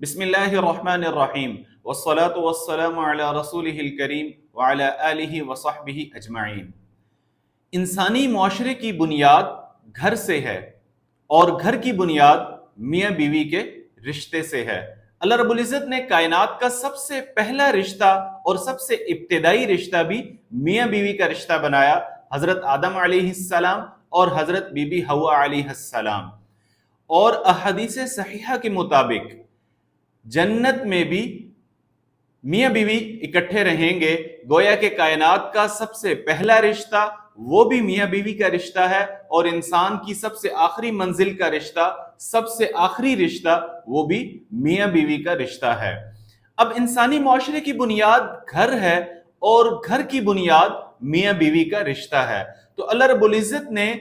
بسم اللہ الرحمن الرحیم والصلاة والسلام علی رسولہ الکریم وعلی آلہ وصحبہ اجمعین۔ انسانی معاشرے کی بنیاد گھر سے ہے اور گھر کی بنیاد میاں بیوی کے رشتے سے ہے۔ اللہ رب العزت نے کائنات کا سب سے پہلا رشتہ اور سب سے ابتدائی رشتہ بھی میاں بیوی کا رشتہ بنایا، حضرت آدم علیہ السلام اور حضرت بی بی حوا علیہ السلام۔ اور احادیث صحیحہ کے مطابق جنت میں بھی میاں بیوی اکٹھے رہیں گے، گویا کہ کائنات کا سب سے پہلا رشتہ وہ بھی میاں بیوی کا رشتہ ہے، اور انسان کی سب سے آخری منزل کا رشتہ، سب سے آخری رشتہ وہ بھی میاں بیوی کا رشتہ ہے۔ اب انسانی معاشرے کی بنیاد گھر ہے اور گھر کی بنیاد میاں بیوی کا رشتہ ہے، تو اللہ رب العزت نے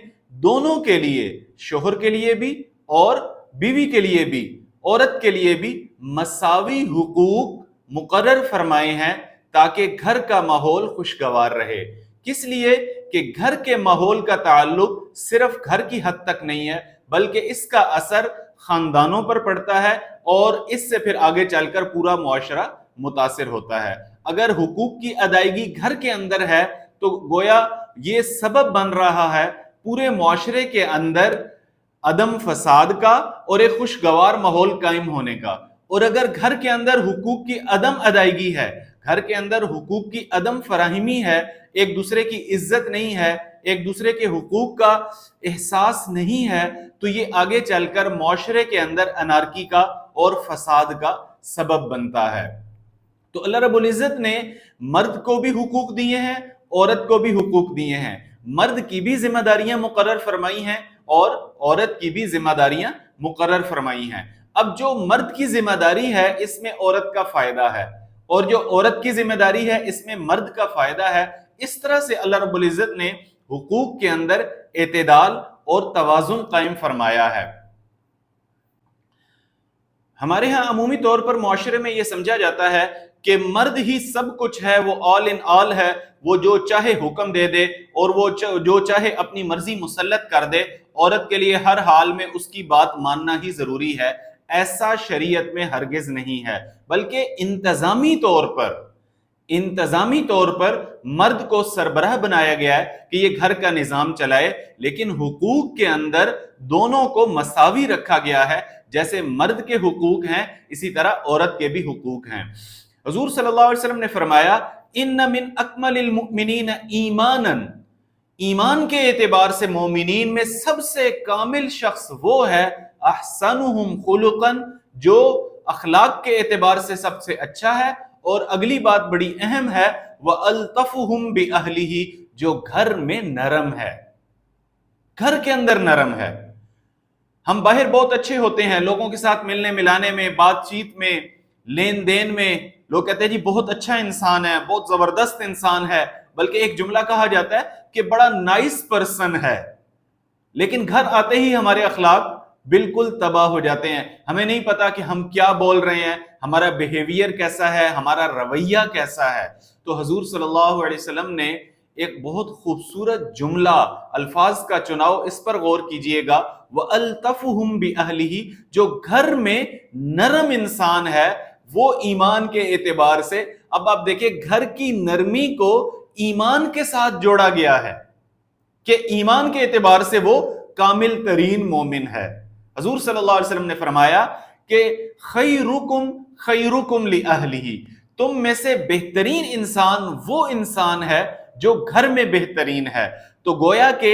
دونوں کے لیے، شوہر کے لیے بھی اور بیوی کے لیے بھی، عورت کے لیے بھی مساوی حقوق مقرر فرمائے ہیں تاکہ گھر کا ماحول خوشگوار رہے۔ کس لیے کہ گھر کے ماحول کا تعلق صرف گھر کی حد تک نہیں ہے، بلکہ اس کا اثر خاندانوں پر پڑتا ہے اور اس سے پھر آگے چل کر پورا معاشرہ متاثر ہوتا ہے۔ اگر حقوق کی ادائیگی گھر کے اندر ہے تو گویا یہ سبب بن رہا ہے پورے معاشرے کے اندر عدم فساد کا اور ایک خوشگوار ماحول قائم ہونے کا۔ اور اگر گھر کے اندر حقوق کی عدم ادائیگی ہے، گھر کے اندر حقوق کی عدم فراہمی ہے، ایک دوسرے کی عزت نہیں ہے، ایک دوسرے کے حقوق کا احساس نہیں ہے، تو یہ آگے چل کر معاشرے کے اندر انارکی کا اور فساد کا سبب بنتا ہے۔ تو اللہ رب العزت نے مرد کو بھی حقوق دیے ہیں، عورت کو بھی حقوق دیے ہیں، مرد کی بھی ذمہ داریاں مقرر فرمائی ہیں اور عورت کی بھی ذمہ داریاں مقرر فرمائی ہیں۔ اب جو مرد کی ذمہ داری ہے اس میں عورت کا فائدہ ہے، اور جو عورت کی ذمہ داری ہے اس میں مرد کا فائدہ ہے۔ اس طرح سے اللہ رب العزت نے حقوق کے اندر اعتدال اور توازن قائم فرمایا ہے۔ ہمارے ہاں عمومی طور پر معاشرے میں یہ سمجھا جاتا ہے کہ مرد ہی سب کچھ ہے، وہ آل ان آل ہے، وہ جو چاہے حکم دے دے اور وہ جو چاہے اپنی مرضی مسلط کر دے، عورت کے لیے ہر حال میں اس کی بات ماننا ہی ضروری ہے۔ ایسا شریعت میں ہرگز نہیں ہے، بلکہ انتظامی طور پر مرد کو سربراہ بنایا گیا ہے کہ یہ گھر کا نظام چلائے، لیکن حقوق کے اندر دونوں کو مساوی رکھا گیا ہے۔ جیسے مرد کے حقوق ہیں اسی طرح عورت کے بھی حقوق ہیں۔ حضور صلی اللہ علیہ وسلم نے فرمایا ان من اکمل المؤمنین ایمانا، ایمان کے اعتبار سے مومنین میں سب سے کامل شخص وہ ہے احسنہم خلقا، جو اخلاق کے اعتبار سے سب سے اچھا ہے، اور اگلی بات بڑی اہم ہے وَأَلْطَفُهُمْ بِأَهْلِهِ، جو گھر میں نرم ہے، گھر کے اندر نرم ہے۔ ہم باہر بہت اچھے ہوتے ہیں، لوگوں کے ساتھ ملنے ملانے میں، بات چیت میں، لین دین میں، لوگ کہتے ہیں جی بہت اچھا انسان ہے، بہت زبردست انسان ہے، بلکہ ایک جملہ کہا جاتا ہے کہ بڑا نائس پرسن ہے، لیکن گھر آتے ہی ہمارے اخلاق بالکل تباہ ہو جاتے ہیں۔ ہمیں نہیں پتا کہ ہم کیا بول رہے ہیں، ہمارا بیہیویئر کیسا ہے، ہمارا رویہ کیسا ہے۔ تو حضور صلی اللہ علیہ وسلم نے ایک بہت خوبصورت جملہ، الفاظ کا چناؤ، اس پر غور کیجئے گا، وَأَلْطَفُهُمْ بِأَهْلِهِ، جو گھر میں نرم انسان ہے وہ ایمان کے اعتبار سے، اب آپ دیکھیں گھر کی نرمی کو ایمان کے ساتھ جوڑا گیا ہے کہ ایمان کے اعتبار سے وہ کامل ترین مومن ہے۔ حضور صلی اللہ علیہ وسلم نے فرمایا کہ خیرکم خیرکم لأہلہ، تم میں سے بہترین انسان وہ انسان ہے جو گھر میں بہترین ہے۔ تو گویا کہ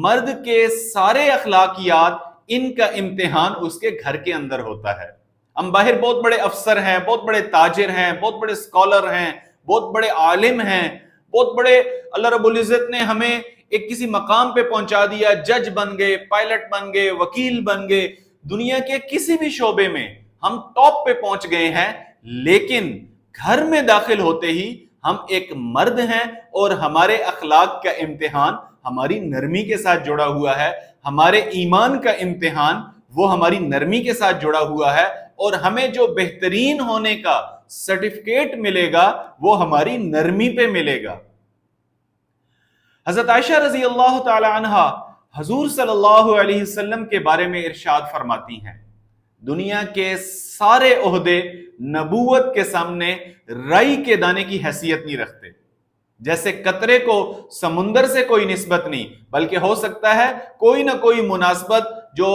مرد کے سارے اخلاقیات، ان کا امتحان اس کے گھر کے اندر ہوتا ہے۔ ہم باہر بہت بڑے افسر ہیں، بہت بڑے تاجر ہیں، بہت بڑے اسکالر ہیں، بہت بڑے عالم ہیں، بہت بڑے، اللہ رب العزت نے ہمیں ایک کسی مقام پہ پہنچا دیا، جج بن گئے، پائلٹ بن گئے، وکیل بن گئے، دنیا کے کسی بھی شعبے میں ہم ٹاپ پہ پہنچ گئے ہیں، لیکن گھر میں داخل ہوتے ہی ہم ایک مرد ہیں اور ہمارے اخلاق کا امتحان ہماری نرمی کے ساتھ جڑا ہوا ہے، ہمارے ایمان کا امتحان وہ ہماری نرمی کے ساتھ جڑا ہوا ہے، اور ہمیں جو بہترین ہونے کا سرٹیفکیٹ ملے گا وہ ہماری نرمی پہ ملے گا۔ حضرت عائشہ رضی اللہ تعالی عنہا حضور صلی اللہ علیہ وسلم کے بارے میں ارشاد فرماتی ہیں، دنیا کے سارے عہدے نبوت کے سامنے رائی کے دانے کی حیثیت نہیں رکھتے. جیسے قطرے کو سمندر سے کوئی نسبت نہیں، بلکہ ہو سکتا ہے کوئی نہ کوئی مناسبت جو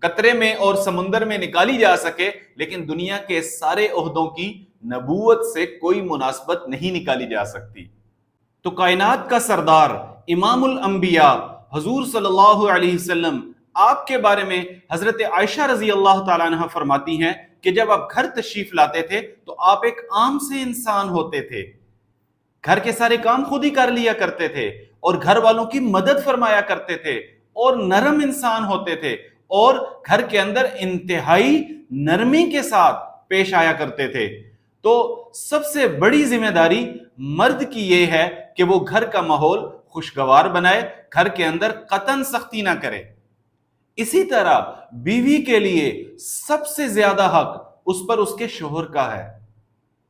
قطرے میں اور سمندر میں نکالی جا سکے، لیکن دنیا کے سارے عہدوں کی نبوت سے کوئی مناسبت نہیں نکالی جا سکتی. تو کائنات کا سردار امام الانبیاء حضور صلی اللہ علیہ وسلم، آپ کے بارے میں حضرت عائشہ رضی اللہ تعالیٰ عنہ فرماتی ہیں کہ جب آپ گھر تشریف لاتے تھے تو آپ ایک عام سے انسان ہوتے تھے، گھر کے سارے کام خود ہی کر لیا کرتے تھے اور گھر والوں کی مدد فرمایا کرتے تھے اور نرم انسان ہوتے تھے اور گھر کے اندر انتہائی نرمی کے ساتھ پیش آیا کرتے تھے. تو سب سے بڑی ذمہ داری مرد کی یہ ہے کہ وہ گھر کا ماحول خوشگوار بنائے، گھر کے اندر قطعاً سختی نہ کرے. اسی طرح بیوی کے لیے سب سے زیادہ حق اس پر اس کے شوہر کا ہے.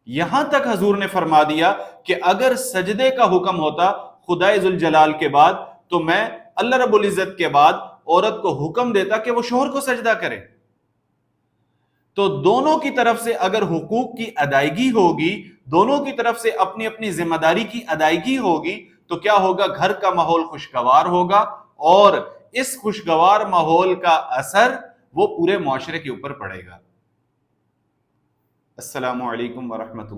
یہاں تک حضور نے فرما دیا کہ اگر سجدے کا حکم ہوتا خدائے ذوالجلال کے بعد تو میں اللہ رب العزت کے بعد عورت کو حکم دیتا کہ وہ شوہر کو سجدہ کرے. تو دونوں کی طرف سے اگر حقوق کی ادائیگی ہوگی، دونوں کی طرف سے اپنی اپنی ذمہ داری کی ادائیگی ہوگی تو کیا ہوگا؟ گھر کا ماحول خوشگوار ہوگا اور اس خوشگوار ماحول کا اثر وہ پورے معاشرے کے اوپر پڑے گا. السلام علیکم ورحمۃ اللہ.